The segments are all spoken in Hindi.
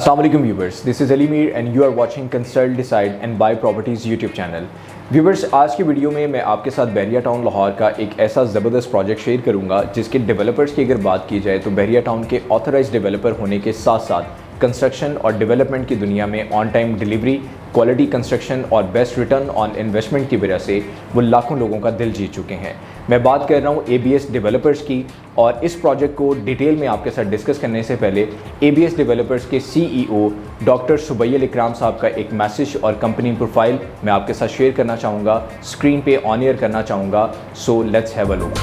Assalamu alaikum viewers, this is Ali Mir and you are watching Consult, Decide and Buy Properties YouTube channel. Viewers, आज की वीडियो में मैं आपके साथ बहरिया टाउन लाहौर का एक ऐसा ज़बरदस्त प्रोजेक्ट शेयर करूंगा जिसके डेवलपर्स की अगर बात की जाए तो बहरिया टाउन के ऑथराइज्ड डेवलपर होने के साथ साथ कंस्ट्रक्शन और डेवलपमेंट की दुनिया में on time delivery, quality construction और बेस्ट रिटर्न ऑन इन्वेस्टमेंट की वजह से वो लाखों लोगों का दिल जीत चुके हैं। मैं बात कर रहा हूँ ABS डेवलपर्स की, और इस प्रोजेक्ट को डिटेल में आपके साथ डिस्कस करने से पहले ABS डेवलपर्स के CEO डॉक्टर सुबैयल इकराम साहब का एक मैसेज और कंपनी प्रोफाइल मैं आपके साथ शेयर करना चाहूँगा, स्क्रीन पे ऑन एयर करना चाहूँगा। So let's have a look.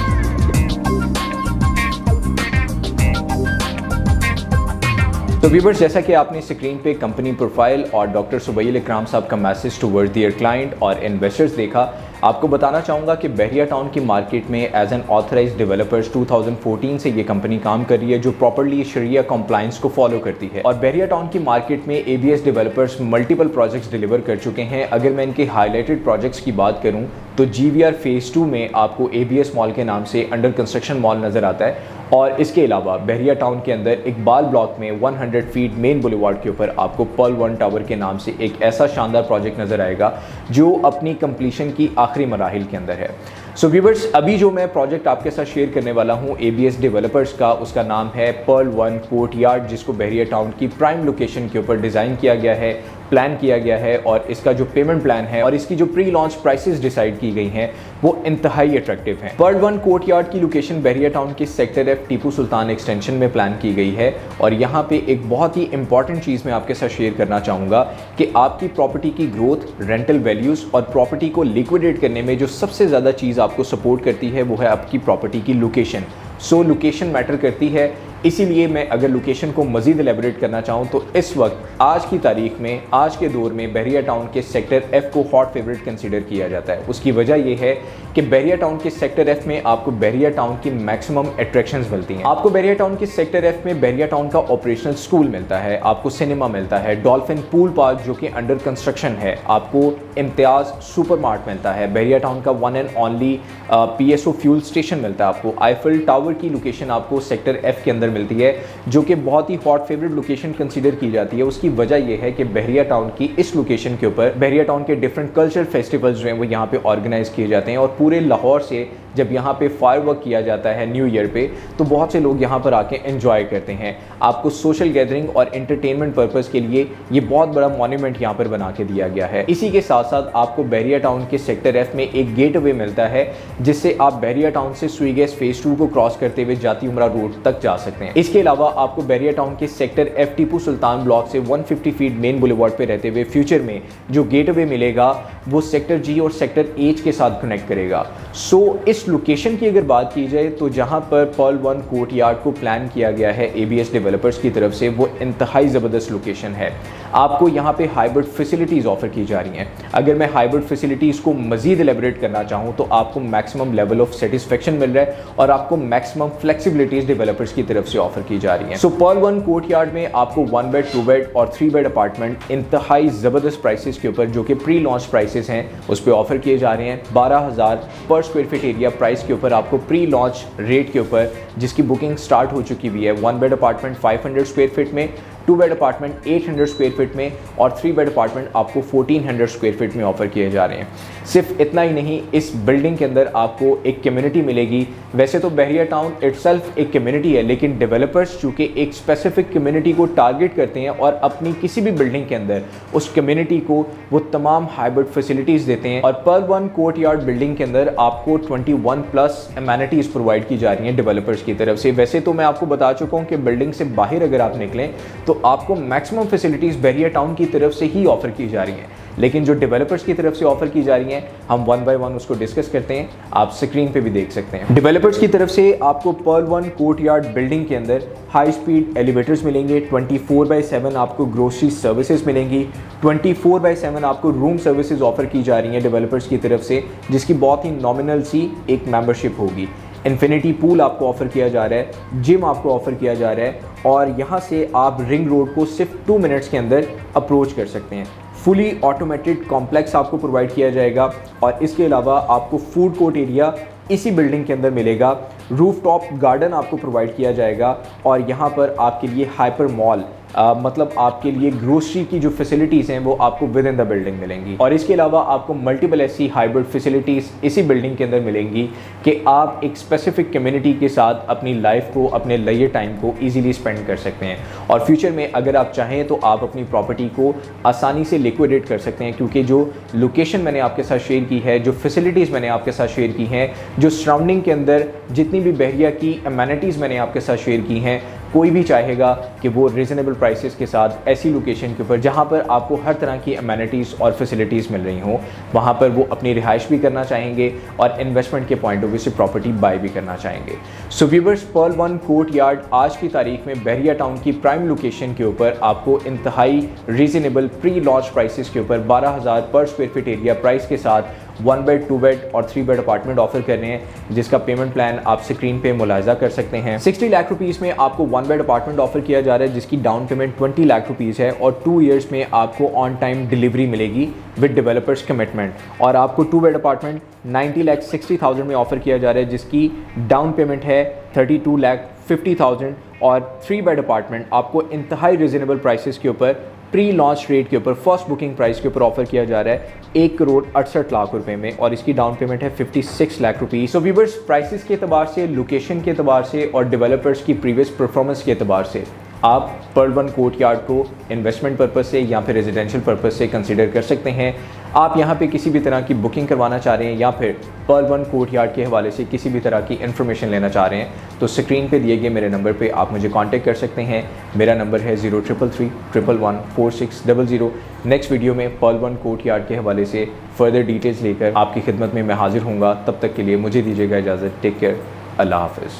तो व्यूवर्स, जैसा कि आपने स्क्रीन पे कंपनी प्रोफाइल और डॉक्टर सुबैयल इकराम साहब का मैसेज टुवर्ड देयर क्लाइंट और इन्वेस्टर्स देखा, आपको बताना चाहूँगा कि बहरिया टाउन की मार्केट में एज एन ऑथराइज्ड डेवलपर्स 2014 से ये कंपनी काम कर रही है जो प्रॉपर्ली शरिया कंप्लायंस को फॉलो करती है। और बहरिया टाउन की मार्केट में ABS developers multiple projects deliver कर चुके हैं। अगर मैं इनके हाईलाइटेड प्रोजेक्ट्स की बात करूँ तो GVR फेज़ 2 में आपको ABS मॉल के नाम से अंडर कंस्ट्रक्शन मॉल नज़र आता है, और इसके अलावा बहरिया टाउन के अंदर इकबाल ब्लॉक में 100 फीट मेन बुलेवार्ड के ऊपर आपको पर्ल 1 टावर के नाम से एक ऐसा शानदार प्रोजेक्ट नज़र आएगा जो अपनी कंप्लीशन की आखिरी मराहिल के अंदर है। सो व्यूवर्स, अभी जो मैं प्रोजेक्ट आपके साथ शेयर करने वाला हूँ ABS डेवलपर्स का, उसका नाम है पर्ल 1 कोर्टयार्ड, जिसको बहरिया टाउन की प्राइम लोकेशन के ऊपर डिज़ाइन किया गया है, प्लान किया गया है, और इसका जो पेमेंट प्लान है और इसकी जो प्री लॉन्च प्राइसेस डिसाइड की गई हैं वो इंतहाई अट्रैक्टिव हैं। पर्ल 1 कोर्टयार्ड की लोकेशन बहरिया टाउन के sector F Tipu Sultan extension में प्लान की गई है। और यहाँ पे एक बहुत ही इंपॉर्टेंट चीज़ मैं आपके साथ शेयर करना चाहूँगा कि आपकी प्रॉपर्टी की ग्रोथ, रेंटल वैल्यूज़ और प्रॉपर्टी को लिक्विडेट करने में जो सबसे ज़्यादा चीज़ आपको सपोर्ट करती है वो है आपकी प्रॉपर्टी की लोकेशन। सो लोकेशन मैटर करती है, इसीलिए मैं अगर लोकेशन को मज़ीद एलेबोरेट करना चाहूँ तो इस वक्त आज की तारीख में, आज के दौर में बहरिया टाउन के सेक्टर F को हॉट फेवरेट कंसीडर किया जाता है। उसकी वजह यह है कि बहरिया टाउन के सेक्टर F में आपको बहरिया टाउन की मैक्सिमम अट्रैक्शंस मिलती हैं। आपको बहरिया टाउन के सेक्टर F में बहरिया टाउन का ऑपरेशनल स्कूल मिलता है, आपको सिनेमा मिलता है, डॉल्फिन पूल पार्क जो कि अंडर कंस्ट्रक्शन है, आपको इम्तियाज़ सुपर मार्ट मिलता है, बहरिया टाउन का one and only PSO fuel station मिलता है, आपको आईफिल टावर की लोकेशन आपको सेक्टर F के अंदर मिलती है जो कि बहुत ही हॉट फेवरेट लोकेशन कंसीडर की जाती है। उसकी वजह यह है कि बहरिया टाउन की इस लोकेशन के ऊपर बहरिया टाउन के डिफरेंट कल्चरल फेस्टिवल्स जो हैं वो यहाँ पे ऑर्गेनाइज किए जाते हैं, और पूरे लाहौर से जब यहाँ पे फायरवर्क किया जाता है न्यू ईयर पे तो बहुत से लोग यहाँ पर आके एंजॉय करते हैं। आपको सोशल गैदरिंग और एंटरटेनमेंट पर्पज़ के लिए ये बहुत बड़ा मॉन्यूमेंट यहाँ पर बना के दिया गया है। इसी के साथ साथ आपको बहरिया टाउन के सेक्टर F में एक गेट वे मिलता है जिससे आप बहरिया टाउन से स्वीगेस फेज़ 2 को क्रॉस करते हुए जाती उमरा रोड तक जा सकते हैं। इसके अलावा आपको बहरिया टाउन के sector F Tipu Sultan block से 150 फीट मेन बुलेवार्ड पे रहते हुए फ्यूचर में जो गेट वे मिलेगा वो सेक्टर G और सेक्टर H के साथ कनेक्ट करेगा। सो इस लोकेशन की अगर बात की जाए तो जहां पर पर्ल 1 कोर्टयार्ड को प्लान किया गया है ABS डेवलपर्स की तरफ से, वो इंतहाई ज़बरदस्त लोकेशन है। आपको यहाँ पे हाइब्रिड फैसिलिटीज़ ऑफर की जा रही हैं। अगर मैं हाइब्रिड फैसिलिटीज़ को मज़ीद एलेबोरेट करना चाहूँ तो आपको मैक्सिमम लेवल ऑफ सेटिस्फेक्शन मिल रहा है और आपको मैक्सिमम फ्लेक्सिबिलिटीज़ डेवलपर्स की तरफ से ऑफर की जा रही हैं। सो पर्ल 1 कोर्टयार्ड में आपको 1 बेड, 2 बेड और 3 बेड अपार्टमेंट इंतहाई ज़बरदस्त प्राइसेस के ऊपर, जो कि प्री लॉन्च प्राइसेस हैं, उस पर ऑफर किए जा रहे हैं। 12,000 पर स्क्वायर फीट एरिया प्राइस के ऊपर आपको प्री लॉन्च रेट के ऊपर, जिसकी बुकिंग स्टार्ट हो चुकी हुई है। 1 बेड अपार्टमेंट 500 स्क्वायर फीट में, 2 बेड अपार्टमेंट 800 स्क्वायर फीट में और 3 बेड अपार्टमेंट आपको 1400 स्क्वायर फीट में ऑफर किए जा रहे हैं। सिर्फ इतना ही नहीं, इस बिल्डिंग के अंदर आपको एक कम्युनिटी मिलेगी। वैसे तो बहरिया टाउन इटसेल्फ एक कम्युनिटी है, लेकिन डेवलपर्स चूँकि एक स्पेसिफिक कम्युनिटी को टारगेट करते हैं और अपनी किसी भी बिल्डिंग के अंदर उस कम्युनिटी को वो तमाम हाइब्रिड फैसिलिटीज़ देते हैं। और पर्ल 1 कोर्टयार्ड बिल्डिंग के अंदर आपको 21+ एमेनिटीज़ प्रोवाइड की जा रही हैं डेवलपर्स की तरफ से। वैसे तो मैं आपको बता चुका हूँ कि बिल्डिंग से बाहर अगर आप निकलें तो आपको मैक्सिमम फैसिलिटीज़ बहरिया टाउन की तरफ से ही ऑफर की जा रही हैं, लेकिन जो डेवलपर्स की तरफ से ऑफर की जा रही हैं हम 1 बाय 1 उसको डिस्कस करते हैं। आप स्क्रीन पे भी देख सकते हैं। डेवलपर्स की तरफ से आपको पर्ल 1 कोर्टयार्ड बिल्डिंग के अंदर हाई स्पीड एलिवेटर्स मिलेंगे, 24/7 आपको ग्रोसरी सर्विसेज मिलेंगी, 24/7 आपको रूम सर्विसेज ऑफर की जा रही हैं डेवलपर्स की तरफ से, जिसकी बहुत ही नॉमिनल सी एक मेंबरशिप होगी। इन्फिनिटी पूल आपको ऑफर किया जा रहा है, जिम आपको ऑफर किया जा रहा है, और यहाँ से आप रिंग रोड को सिर्फ 2 मिनट्स के अंदर अप्रोच कर सकते हैं। फुली ऑटोमेटेड कॉम्प्लेक्स आपको प्रोवाइड किया जाएगा, और इसके अलावा आपको फूड कोर्ट एरिया इसी बिल्डिंग के अंदर मिलेगा। रूफटॉप गार्डन आपको प्रोवाइड किया जाएगा और यहाँ पर आपके लिए हाइपर मॉल मतलब आपके लिए ग्रोसरी की जो फैसिलिटीज़ हैं वो आपको विद इन द बिल्डिंग मिलेंगी। और इसके अलावा आपको मल्टीपल ऐसी हाइब्रिड फैसिलिटीज़ इसी बिल्डिंग के अंदर मिलेंगी कि आप एक स्पेसिफिक कम्युनिटी के साथ अपनी लाइफ को, अपने लेजर टाइम को ईजिली स्पेंड कर सकते हैं। और फ्यूचर में अगर आप चाहें तो आप अपनी प्रॉपर्टी को आसानी से लिक्विडेट कर सकते हैं, क्योंकि जो लोकेशन मैंने आपके साथ शेयर की है, जो फैसिलिटीज़ मैंने आपके साथ शेयर की हैं, जो सराउंडिंग के अंदर जितनी भी बहरिया की अमेनिटीज़ मैंने आपके साथ शेयर की हैं, कोई भी चाहेगा कि वो रीज़नेबल प्राइसेस के साथ ऐसी लोकेशन के ऊपर जहाँ पर आपको हर तरह की अमेनिटीज़ और फैसिलिटीज़ मिल रही हों, वहाँ पर वो अपनी रिहाइश भी करना चाहेंगे और इन्वेस्टमेंट के पॉइंट ऑफ व्यू से प्रॉपर्टी बाय भी करना चाहेंगे। So viewers, Perl one courtyard आज की तारीख में बहरिया टाउन की प्राइम लोकेशन के ऊपर आपको इंतहाई रीज़नेबल प्री लॉन्च प्राइसेस के ऊपर 12,000 पर स्क्वायर फीट एरिया प्राइस के साथ 1 बेड, 2 बेड और 3 बेड अपार्टमेंट ऑफर कर रहे हैं, जिसका पेमेंट प्लान आप स्क्रीन पे मुलाहिजा कर सकते हैं। 60 लाख रुपीज़ में आपको 1 बेड अपार्टमेंट ऑफर किया जा रहा है, जिसकी डाउन पेमेंट 20 लाख रुपीज़ है और 2 इयर्स में आपको ऑन टाइम डिलीवरी मिलेगी विद डेवलपर्स कमिटमेंट। और आपको 2 बेड अपार्टमेंट 90,60,000 में ऑफर किया जा रहा है, जिसकी डाउन पेमेंट है 32,50,000 और 3 बेड अपार्टमेंट आपको इंतहाई रिजनेबल प्राइसेस के ऊपर प्री लॉन्च रेट के ऊपर फर्स्ट बुकिंग प्राइस के ऊपर ऑफर किया जा रहा है 1,68,00,000 रुपए में, और इसकी डाउन पेमेंट है 56 lakh rupees. So viewers, prices के अतबार से, लोकेशन के अतबार से और डेवलपर्स की प्रीवियस परफॉर्मेंस के अतबार से आप पर्ल वन कोर्टयार्ड को इन्वेस्टमेंट पर्पस से या फिर रेजिडेंशियल पर्पस से कंसीडर कर सकते हैं। आप यहाँ पे किसी भी तरह की बुकिंग करवाना चाह रहे हैं या फिर पर्ल वन कोर्टयार्ड के हवाले से किसी भी तरह की इन्फॉर्मेशन लेना चाह रहे हैं, तो स्क्रीन पे दिए गए मेरे नंबर पे आप मुझे कांटेक्ट कर सकते हैं। मेरा नंबर है 0333114600। नेक्स्ट वीडियो में पर्ल वन कोर्टयार्ड के हवाले से फर्दर डिटेल्स लेकर आपकी खिदमत में मैं हाजिर हूँगा। तब तक के लिए मुझे दीजिएगा इजाज़त। टेक केयर, अल्लाह हाफ़िज़।